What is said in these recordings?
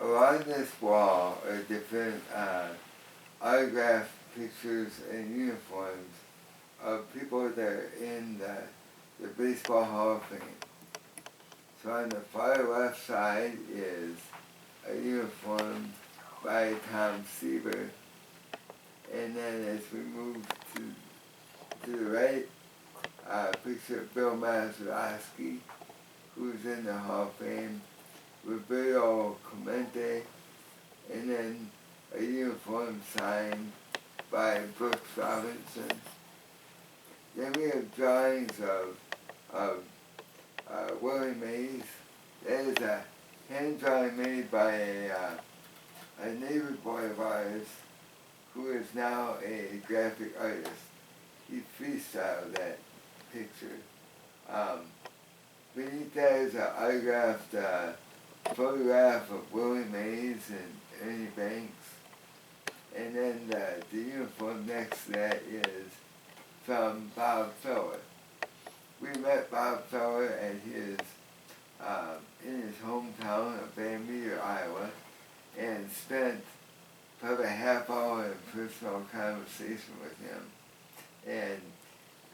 along this wall are different autographed pictures and uniforms of people that are in the Baseball Hall of Fame. So on the far left side is a uniform by Tom Seaver. And then as we move to the right, a picture of Bill Mazeroski, who's in the Hall of Fame, Roberto Clemente, and then a uniform signed by Brooks Robinson. Then we have drawings of Willie Mays. That is a hand drawing made by a neighbor boy of ours who is now a graphic artist. He freestyled that picture. Beneath that is an autographed photograph of Willie Mays and Ernie Banks. And then the uniform next to that is from Bob Feller. We met Bob Feller at his, in his hometown of Van Meter, Iowa, and spent probably a half hour in personal conversation with him. And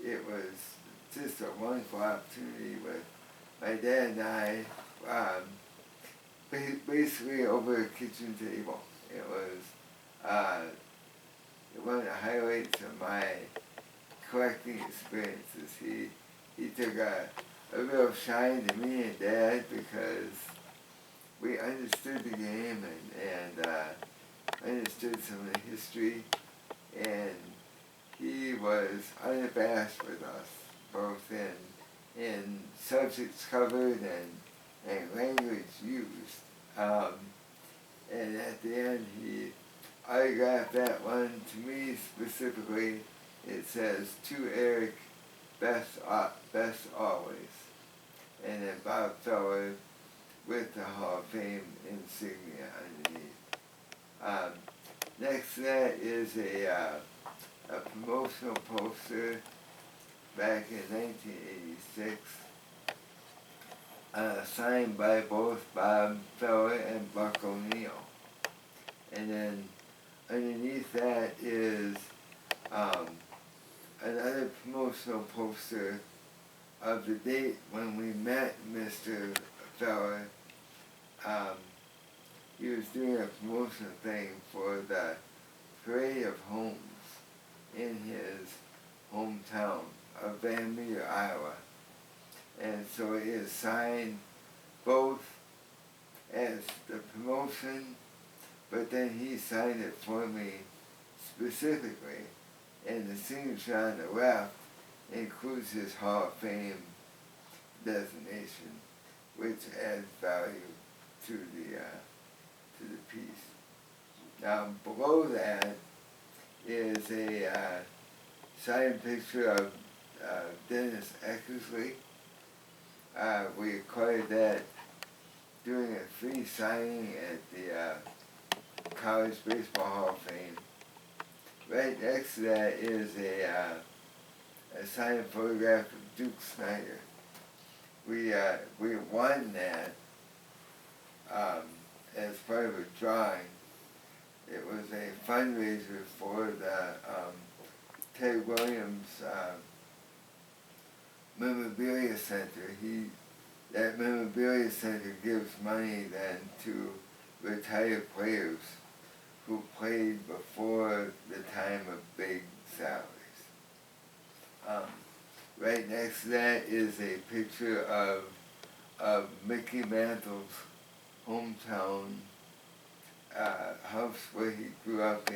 it was just a wonderful opportunity with my dad and I, basically over a kitchen table. It was one of the highlights of my collecting experiences. He took a real shine to me and Dad because we understood the game and understood some of the history, and he was unabashed with us, both in subjects covered and language used. And at the end, he autographed that one to me specifically. It says, "To Eric, best always." And then Bob Feller with the Hall of Fame insignia underneath. Next to that is a promotional poster back in 1986, signed by both Bob Feller and Buck O'Neill. And then underneath that is another promotional poster of the date when we met Mr. Feller. He was doing a promotional thing for the Parade of Homes in his hometown of Van Meter, Iowa. And so it is signed both as the promotion, but then he signed it for me specifically, and the signature on the left includes his Hall of Fame designation, which adds value to the piece. Now below that is a signed picture of Dennis Eckersley. We acquired that doing a free signing at the College Baseball Hall of Fame. Right next to that is a signed photograph of Duke Snyder. We won that as part of a drawing. It was a fundraiser for the Ted Williams Memorabilia Center. That Memorabilia Center gives money then to retired players who played before the time of big salaries. Right next to that is a picture of Mickey Mantle's hometown house where he grew up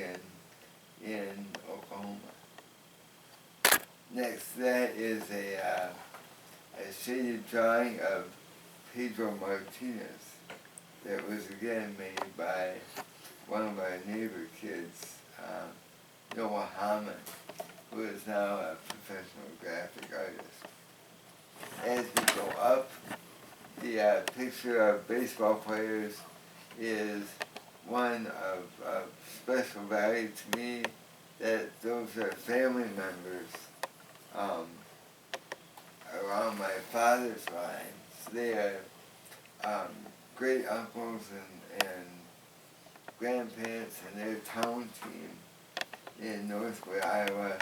in Oklahoma. Next to that is a shaded drawing of Pedro Martinez that was again made by one of our neighbor kids, Noah Hammond, who is now a professional graphic artist. As we go up, the picture of baseball players is one of special value to me, that those are family members along my father's line. They are great uncles and grandparents and their town team in Northwood, Iowa,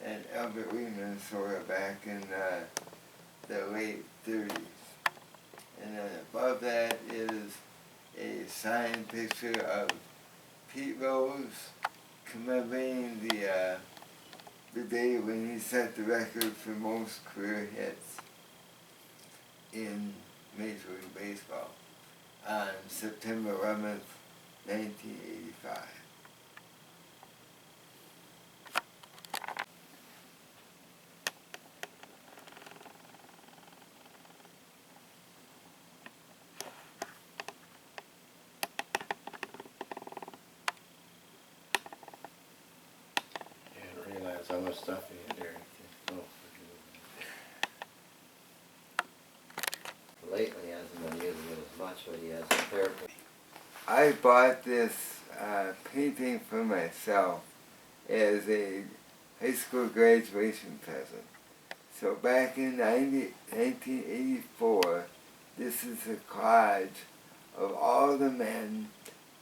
and Albert Lee, Minnesota back in the late 30s. And then above that is a signed picture of Pete Rose commemorating the day when he set the record for most career hits in Major League Baseball on September 11th, 1985. How much stuff he had there. Oh, lately he hasn't been using it as much, but he has a therapy. I bought this painting for myself as a high school graduation present. So back in 1984, this is a collage of all the men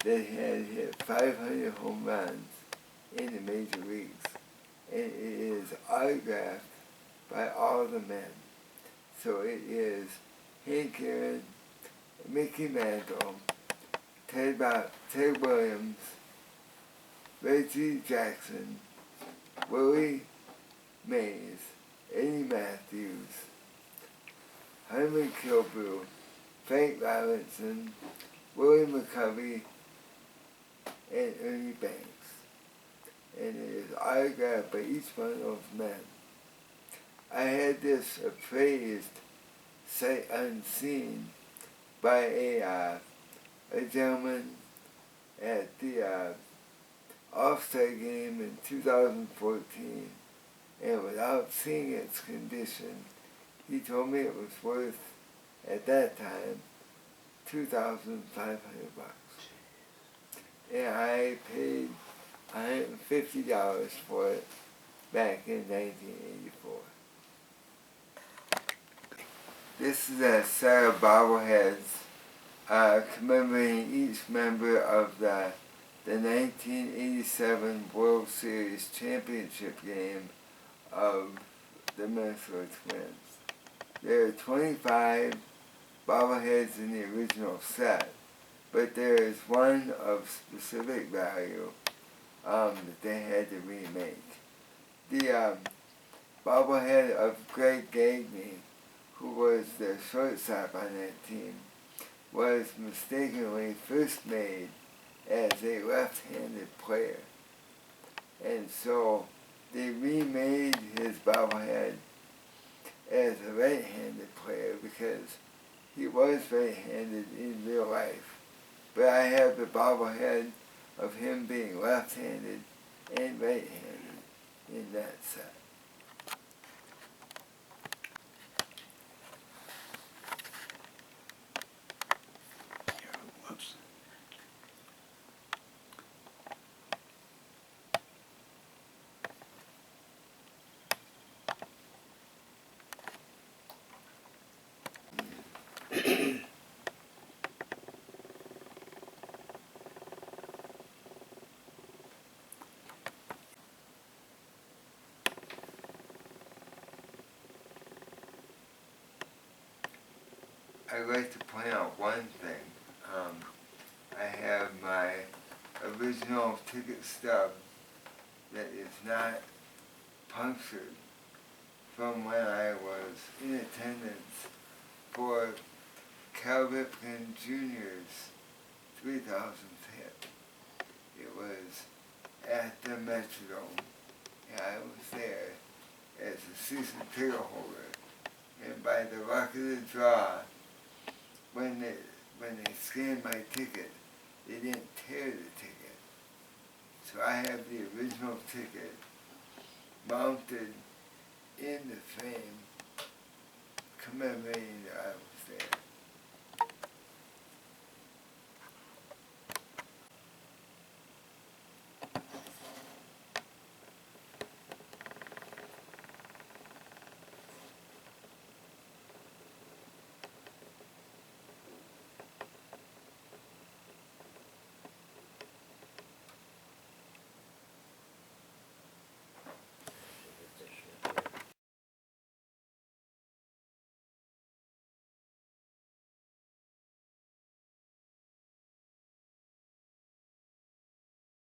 that had hit 500 home runs in the major leagues. And it is autographed by all the men. So it is Hank Aaron, Mickey Mantle, Ted Williams, Reggie Jackson, Willie Mays, Eddie Matthews, Herman Kilbrew, Frank Robinson, Willie McCovey, and Ernie Banks. And it is autographed by each one of those men. I had this appraised sight unseen by a gentleman at the All-Star game in 2014, and without seeing its condition, he told me it was worth, at that time, $2,500. And I paid $150 for it back in 1984. This is a set of bobbleheads commemorating each member of the 1987 World Series championship game of the Minnesota Twins. There are 25 bobbleheads in the original set, but there is one of specific value that they had to remake. The bobblehead of Greg Gagne, who was the shortstop on that team, was mistakenly first made as a left-handed player. And so they remade his bobblehead as a right-handed player because he was right-handed in real life. But I have the bobblehead of him being left-handed and right-handed in that set. Whoops. I'd like to point out one thing. I have my original ticket stub that is not punctured from when I was in attendance for Cal Ripken Jr.'s 3000th hit. It was at the Metrodome, and I was there as a season ticket holder. And by the luck of the draw, when they scanned my ticket, they didn't tear the ticket. So I have the original ticket mounted in the frame commemorating that I was there.